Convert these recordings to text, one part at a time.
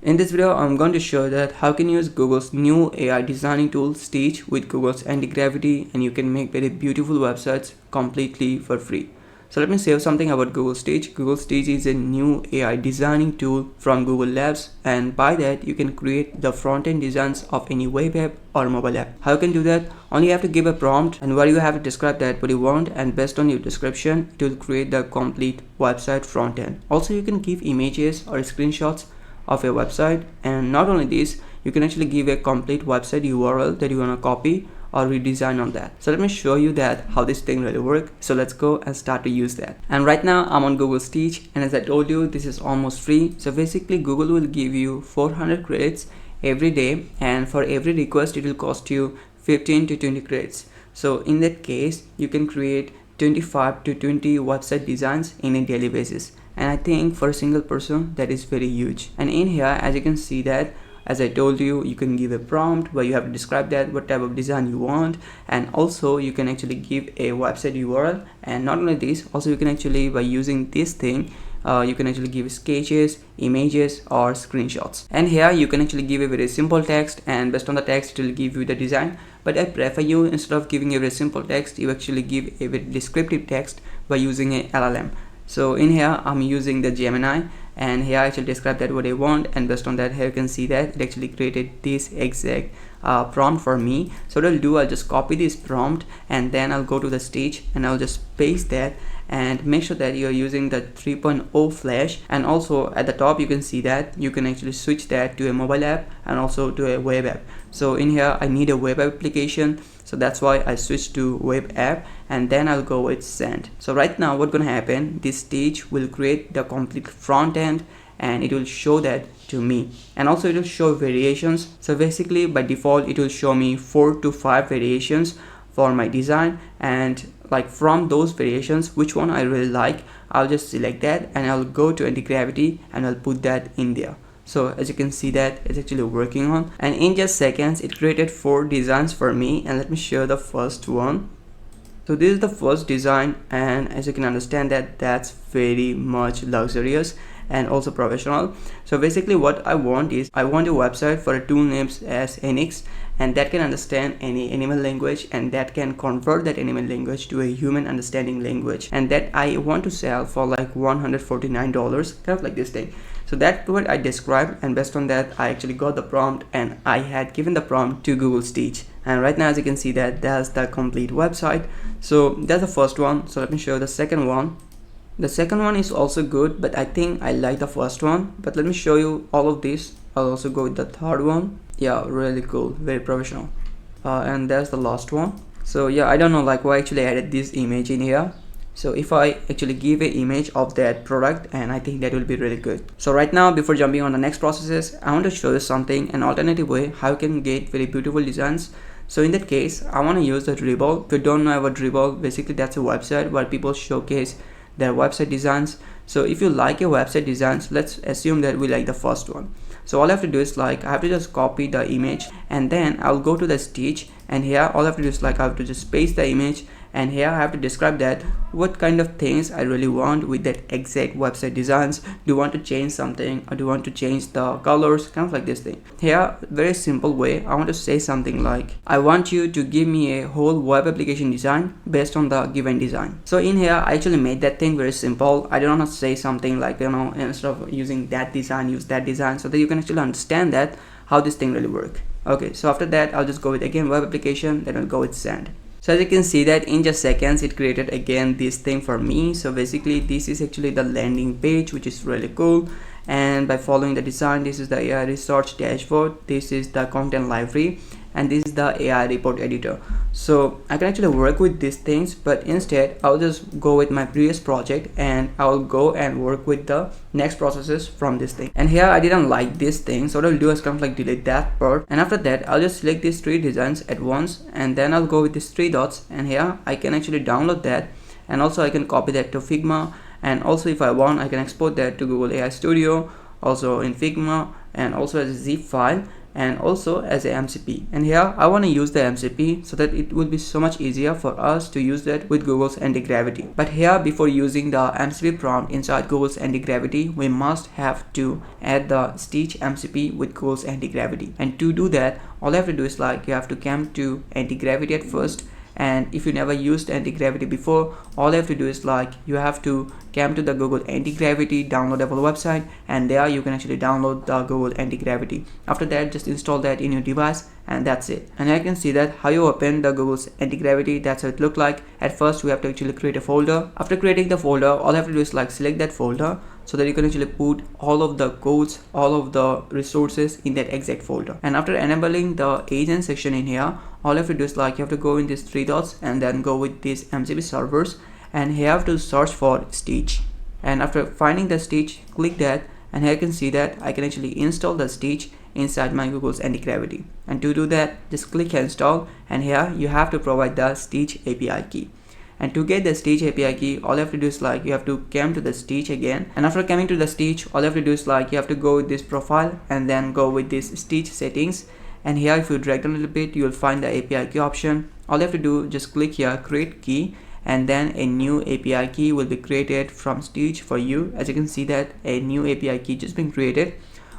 In this video, I'm going to show that how can you use Google's new AI designing tool Stitch with Google's Antigravity, and you can make very beautiful websites completely for free. So let me say something about Google Stitch. Google Stitch is a new AI designing tool from Google Labs, and by that you can create the front-end designs of any web app or mobile app. How you can do that? Only you have to give a prompt, and where you have to describe that what you want, and based on your description it will create the complete website front end. Also, you can give images or screenshots of your website, and not only this, you can actually give a complete website URL that you want to copy or redesign on that. So let me show you that how this thing really works. So let's go and start to use that. And right now I'm on Google Stitch, and as I told you, this is almost free. So basically Google will give you 400 credits every day, and for every request it will cost you 15 to 20 credits. So in that case you can create 25 to 20 website designs in a daily basis, and I think for a single person that is very huge. And in here, as you can see that, as I told you, you can give a prompt where you have to describe that what type of design you want, and also you can actually give a website URL. And not only this, also you can actually, by using this thing, you can actually give sketches, images or screenshots. And here you can actually give a very simple text, and based on the text it will give you the design. But I prefer you, instead of giving a very simple text, you actually give a very descriptive text by using a LLM. So in here I'm using the Gemini, and here I actually describe that what I want, and based on that, here you can see that it actually created this exact prompt for me. So what I'll do, I'll just copy this prompt, and then I'll go to the Stitch and I'll just paste that, and make sure that you're using the 3.0 Flash. And also at the top you can see that you can actually switch that to a mobile app and also to a web app. So in here I need a web application, so that's why I switched to web app, and then I'll go with send. So right now what's gonna happen, this Stitch will create the complete front end, and it will show that to me, and also it will show variations. So basically by default it will show me 4 to 5 variations for my design, and like from those variations which one I really like, I'll just select that and I'll go to Antigravity and I'll put that in there. So as you can see that it's actually working on, and in just seconds it created 4 designs for me. And let me show the first one. So this is the first design, and as you can understand that that's very much luxurious and also professional. So basically what I want is, I want a website for a tool named as Enix, and that can understand any animal language, and that can convert that animal language to a human understanding language, and that I want to sell for like $149, kind of like this thing. So that's what I described, and based on that I actually got the prompt, and I had given the prompt to Google Stitch, and right now as you can see that that's the complete website. So that's the first one. So let me show the second one. The second one is also good, but I think I like the first one. But let me show you all of this. I'll also go with the third one. Yeah, really cool, very professional. And there's the last one. So yeah, I don't know like why I actually added this image in here. So if I actually give an image of that product, and I think that will be really good. So right now, before jumping on the next processes, I want to show you something, an alternative way how you can get very beautiful designs. So in that case, I want to use the Dribble. If you don't know about Dribble, basically that's a website where people showcase their website designs. So if you like your website designs, let's assume that we like the first one. So all I have to do is like, I have to just copy the image, and then I'll go to the Stitch, and here all I have to do is like, I have to just paste the image, and here I have to describe that what kind of things I really want with that exact website designs. Do you want to change something, or do you want to change the colors, kind of like this thing. Here, very simple way, I want to say something like, I want you to give me a whole web application design based on the given design. So in here I actually made that thing very simple. I don't want to say something like, you know, instead of using that design, use that design, so that you can actually understand that how this thing really work. Okay, so after that I'll just go with again web application, then I'll go with send. So as you can see that in just seconds it created again this thing for me. So basically this is actually the landing page, which is really cool. And by following the design, this is the AI research dashboard, this is the content library, and this is the AI report editor. So I can actually work with these things, but instead I'll just go with my previous project, and I'll go and work with the next processes from this thing. And here I didn't like this thing, so what I'll do is kind of like delete that part, and after that I'll just select these 3 designs at once, and then I'll go with these 3 dots, and here I can actually download that, and also I can copy that to Figma, and also if I want I can export that to Google AI Studio, also in Figma, and also as a zip file. and also as a MCP. And here I want to use the MCP so that it will be so much easier for us to use that with Google's Antigravity. But here, before using the MCP prompt inside Google's Antigravity, we must have to add the Stitch MCP with Google's Antigravity. And to do that, all you have to do is like you have to come to Antigravity at first. And if you never used Antigravity before, all you have to do is like you have to come to the Google Antigravity downloadable website, and there you can actually download the Google Antigravity. After that, just install that in your device, and that's it. And I can see that how you open the Google's Antigravity, that's how it look like. At first, we have to actually create a folder. After creating the folder, all you have to do is like select that folder so that you can actually put all of the codes, all of the resources in that exact folder. And after enabling the agent section in here, all you have to do is like you have to go in these three dots and then go with these MCP servers, and you have to search for Stitch. And after finding the Stitch, click that, and here you can see that I can actually install the Stitch inside my Google's Antigravity. And to do that, just click install, and here you have to provide the Stitch API key. And to get the Stitch API key, all you have to do is like you have to come to the Stitch again, and after coming to the Stitch, all you have to do is like you have to go with this profile and then go with this Stitch settings. And here if you drag down a little bit, you will find the API key option. All you have to do, just click here, create key, and then a new API key will be created from Stitch for you. As you can see that a new API key just been created.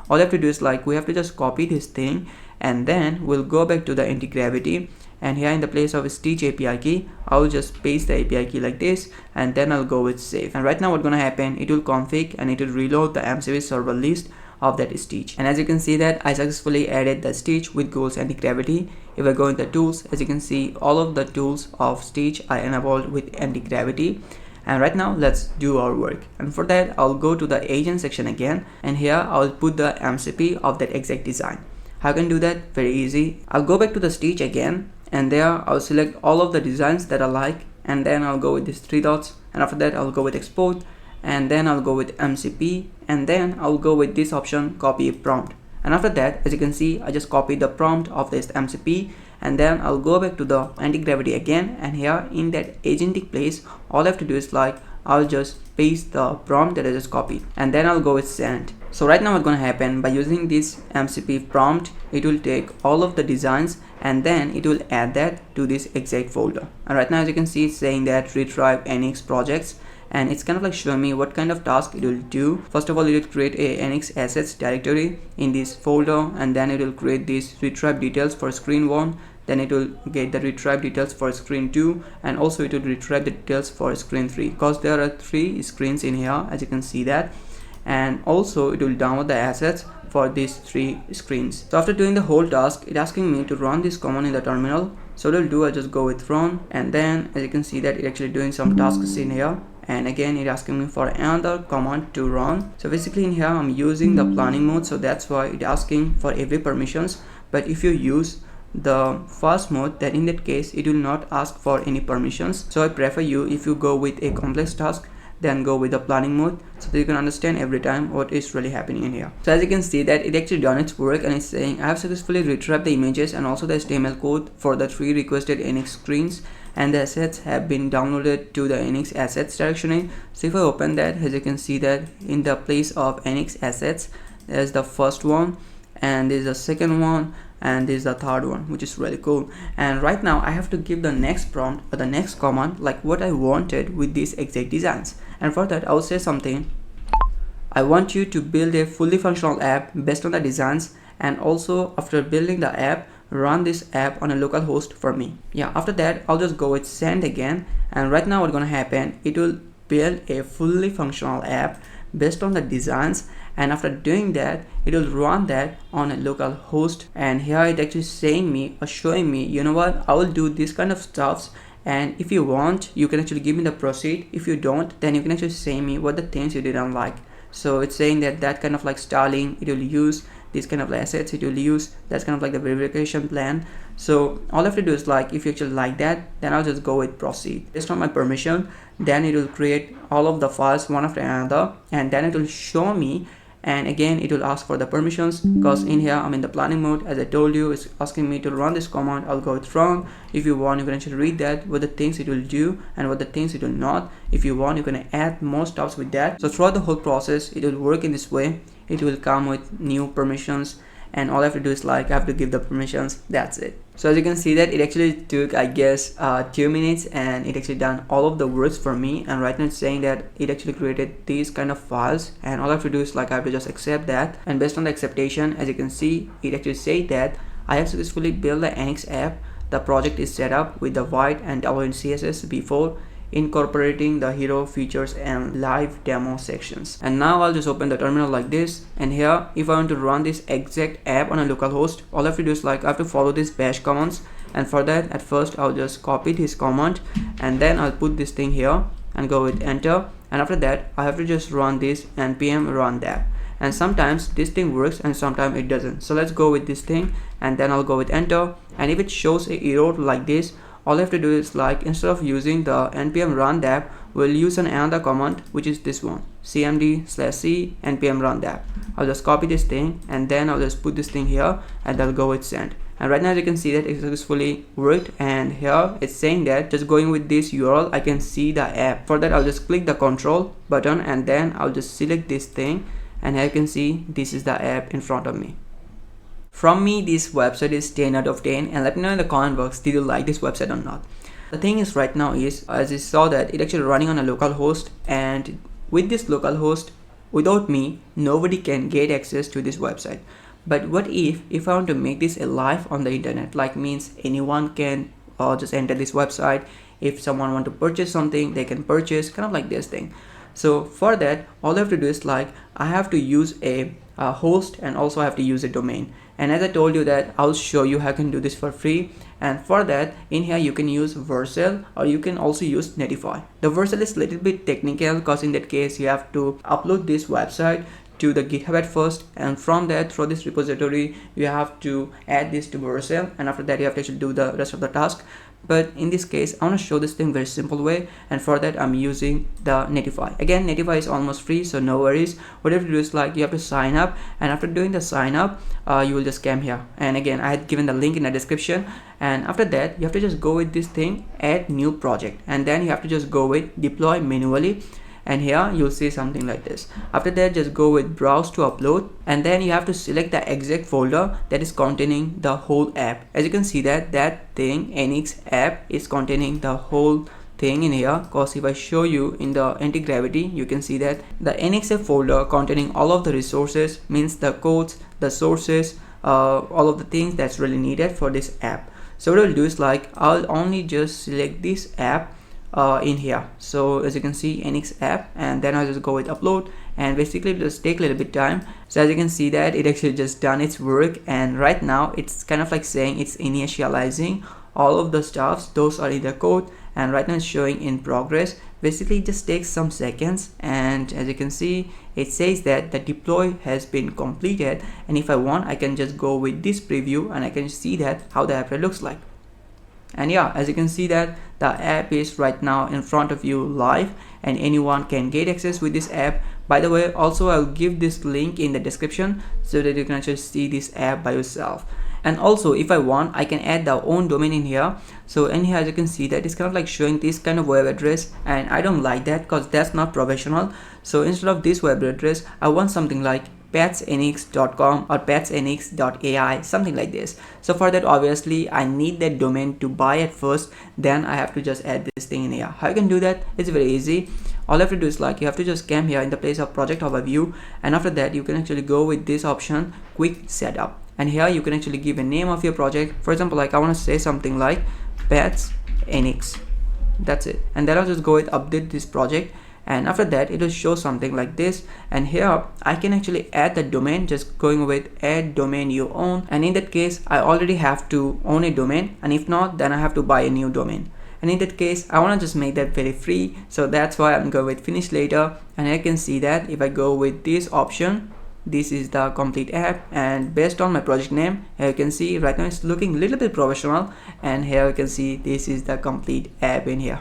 All you have to do is like we have to just copy this thing, and then we'll go back to the Antigravity, and here in the place of Stitch API key, I'll just paste the API key like this, and then I'll go with save. And right now what's gonna happen, it will config and it will reload the MCP server list of that Stitch. And as you can see that I successfully added the Stitch with Google's Antigravity. If I go in the tools, as you can see, all of the tools of Stitch are enabled with Antigravity. And right now let's do our work. And for that, I'll go to the agent section again, and here I'll put the MCP of that exact design. How can I do that? Very easy. I'll go back to the Stitch again, and there I'll select all of the designs that I like, and then I'll go with these three dots, and after that I'll go with export, and then I'll go with MCP, and then I'll go with this option, copy prompt. And after that, as you can see, I just copied the prompt of this MCP, and then I'll go back to the Antigravity again, and here in that agentic place, all I have to do is like I'll just paste the prompt that I just copied, and then I'll go with send. So right now what's gonna happen, by using this MCP prompt, it will take all of the designs and then it will add that to this exact folder. And right now, as you can see, it's saying that retrieve NX projects, and it's kind of like showing me what kind of task it will do. First of all, it will create a NX assets directory in this folder, and then it will create these retrieve details for screen 1, then it will get the retrieve details for screen 2, and also it will retrieve the details for screen 3, because there are 3 screens in here, as you can see that. And also it will download the assets for these 3 screens. So after doing the whole task, it's asking me to run this command in the terminal. So what I'll do, I'll just go with run, and then as you can see that it's actually doing some tasks in here, and again it's asking me for another command to run. So basically in here I'm using the planning mode, so that's why it's asking for every permissions. But if you use the fast mode, then in that case it will not ask for any permissions. So I prefer you, if you go with a complex task, then go with the planning mode, so that you can understand every time what is really happening in here. So as you can see that it actually done its work, and it's saying I have successfully retrieved the images and also the HTML code for the 3 requested NX screens, and the assets have been downloaded to the NX assets directory. So if I open that, as you can see that in the place of NX assets, there's the first one, and there's the second one, and this is the third one, which is really cool. And right now I have to give the next prompt or the next command like what I wanted with these exact designs. And for that I'll say something, I want you to build a fully functional app based on the designs, and also after building the app, run this app on a local host for me. Yeah, after that I'll just go with send again, and right now what's gonna happen, it will build a fully functional app based on the designs, and after doing that it will run that on a local host. And here it actually saying me or showing me, you know what, I will do this kind of stuffs, and if you want you can actually give me the proceed. If you don't, then you can actually say me what the things you didn't like. So it's saying that kind of like styling it will use, this kind of assets it will use, that's kind of like the verification plan. So all I have to do is like if you actually like that, then I'll just go with proceed based on my permission. Then it will create all of the files one after another, and then it will show me, and again it will ask for the permissions, because in here I'm in the planning mode. As I told you, it's asking me to run this command. I'll go with run. If you want, you can actually read that what the things it will do and what the things it will not. If you want, you can add more stuffs with that. So throughout the whole process it will work in this way. It will come with new permissions, and all I have to do is like I have to give the permissions. That's it. So as you can see that it actually took, I guess, 2 minutes, and it actually done all of the works for me. And right now it's saying that it actually created these kind of files, and all I have to do is like I have to just accept that. And based on the acceptation, as you can see, it actually say that I have successfully built the NX app. The project is set up with the white and CSS before incorporating the hero features and live demo sections. And now I'll just open the terminal like this, and here if I want to run this exact app on a local host, all I have to do is like I have to follow this bash commands. And for that, at first I'll just copy this command, and then I'll put this thing here and go with enter. And after that I have to just run this npm run that. And sometimes this thing works and sometimes it doesn't. So let's go with this thing, and then I'll go with enter. And if it shows a error like this, all I have to do is like instead of using the npm run that, we'll use another command, which is this one, cmd/c npm run that. I'll just copy this thing, and then I'll just put this thing here, and I'll go with send. And right now as you can see that it successfully worked, and here it's saying that just going with this URL I can see the app. For that I'll just click the control button, and then I'll just select this thing, and here you can see this is the app in front of me. From me, this website is 10 out of 10, and let me know in the comment box, did you like this website or not. The thing is right now is, as you saw that it actually running on a local host, and with this local host, without me, nobody can get access to this website. But what if I want to make this alive on the internet, like means anyone can just enter this website. If someone want to purchase something, they can purchase, kind of like this thing. So for that, all I have to do is like I have to use a host, and also I have to use a domain. And as I told you that I'll show you how I can do this for free. And for that, in here you can use Vercel, or you can also use Netlify. The Vercel is a little bit technical, because in that case you have to upload this website to the GitHub at first, and from that, through this repository you have to add this to Vercel, and after that you have to actually do the rest of the task. But in this case I want to show this thing very simple way, and for that I'm using the Netlify. Again, Netlify is almost free, so no worries. What you have to do is like you have to sign up, and after doing the sign up you will just come here, and again I had given the link in the description. And after that you have to just go with this thing, add new project, and then you have to just go with deploy manually. And here you'll see something like this. After that, just go with browse to upload, and then you have to select the exact folder that is containing the whole app. As you can see that thing NX app is containing the whole thing in here, because if I show you in the Antigravity, you can see that the NX app folder containing all of the resources, means the codes, the sources, all of the things that's really needed for this app. So what I'll do is like I'll only just select this app in here. So as you can see, NX app, and then I'll just go with upload, and basically it just take a little bit time. So as you can see that it actually just done its work, and right now it's kind of like saying it's initializing all of the stuffs. Those are in the code, and right now it's showing in progress. Basically it just takes some seconds, and as you can see it says that the deploy has been completed. And if I want, I can just go with this preview, and I can see that how the app looks like. And yeah, as you can see that the app is right now in front of you live, and anyone can get access with this app. By the way, also I'll give this link in the description so that you can actually see this app by yourself. And also if I want, I can add the own domain in here. So in here, as you can see that it's kind of like showing this kind of web address, and I don't like that because that's not professional. So instead of this web address, I want something like patsnx.com or patsnx.ai, something like this. So for that, obviously I need that domain to buy at first, then I have to just add this thing in here. How you can do that? It's very easy. All you have to do is like you have to just come here in the place of project overview, and after that you can actually go with this option, quick setup, and here you can actually give a name of your project. For example, like I want to say something like patsnx, that's it. And then I'll just go with update this project, and after that it will show something like this. And here I can actually add the domain, just going with add domain you own, and in that case I already have to own a domain, and if not, then I have to buy a new domain. And in that case I want to just make that very free, so that's why I'm going with finish later. And I can see that if I go with this option, this is the complete app, and based on my project name, here you can see right now it's looking a little bit professional, and here you can see this is the complete app in here.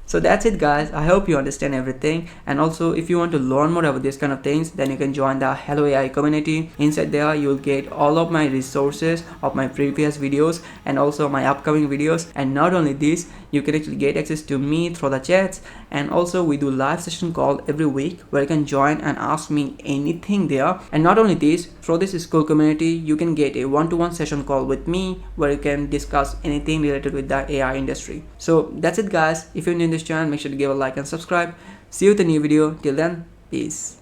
So that's it guys, I hope you understand everything, and also if you want to learn more about these kind of things, then you can join the Hello AI community. Inside there you'll get all of my resources of my previous videos and also my upcoming videos, and not only this, you can actually get access to me through the chats, and also we do live session call every week where you can join and ask me anything there. And not only this, through this school community you can get a one-to-one session call with me where you can discuss anything related with the AI industry. So that's it guys, if you're new in this channel, make sure to give a like and subscribe. See you with a new video. Till then, peace.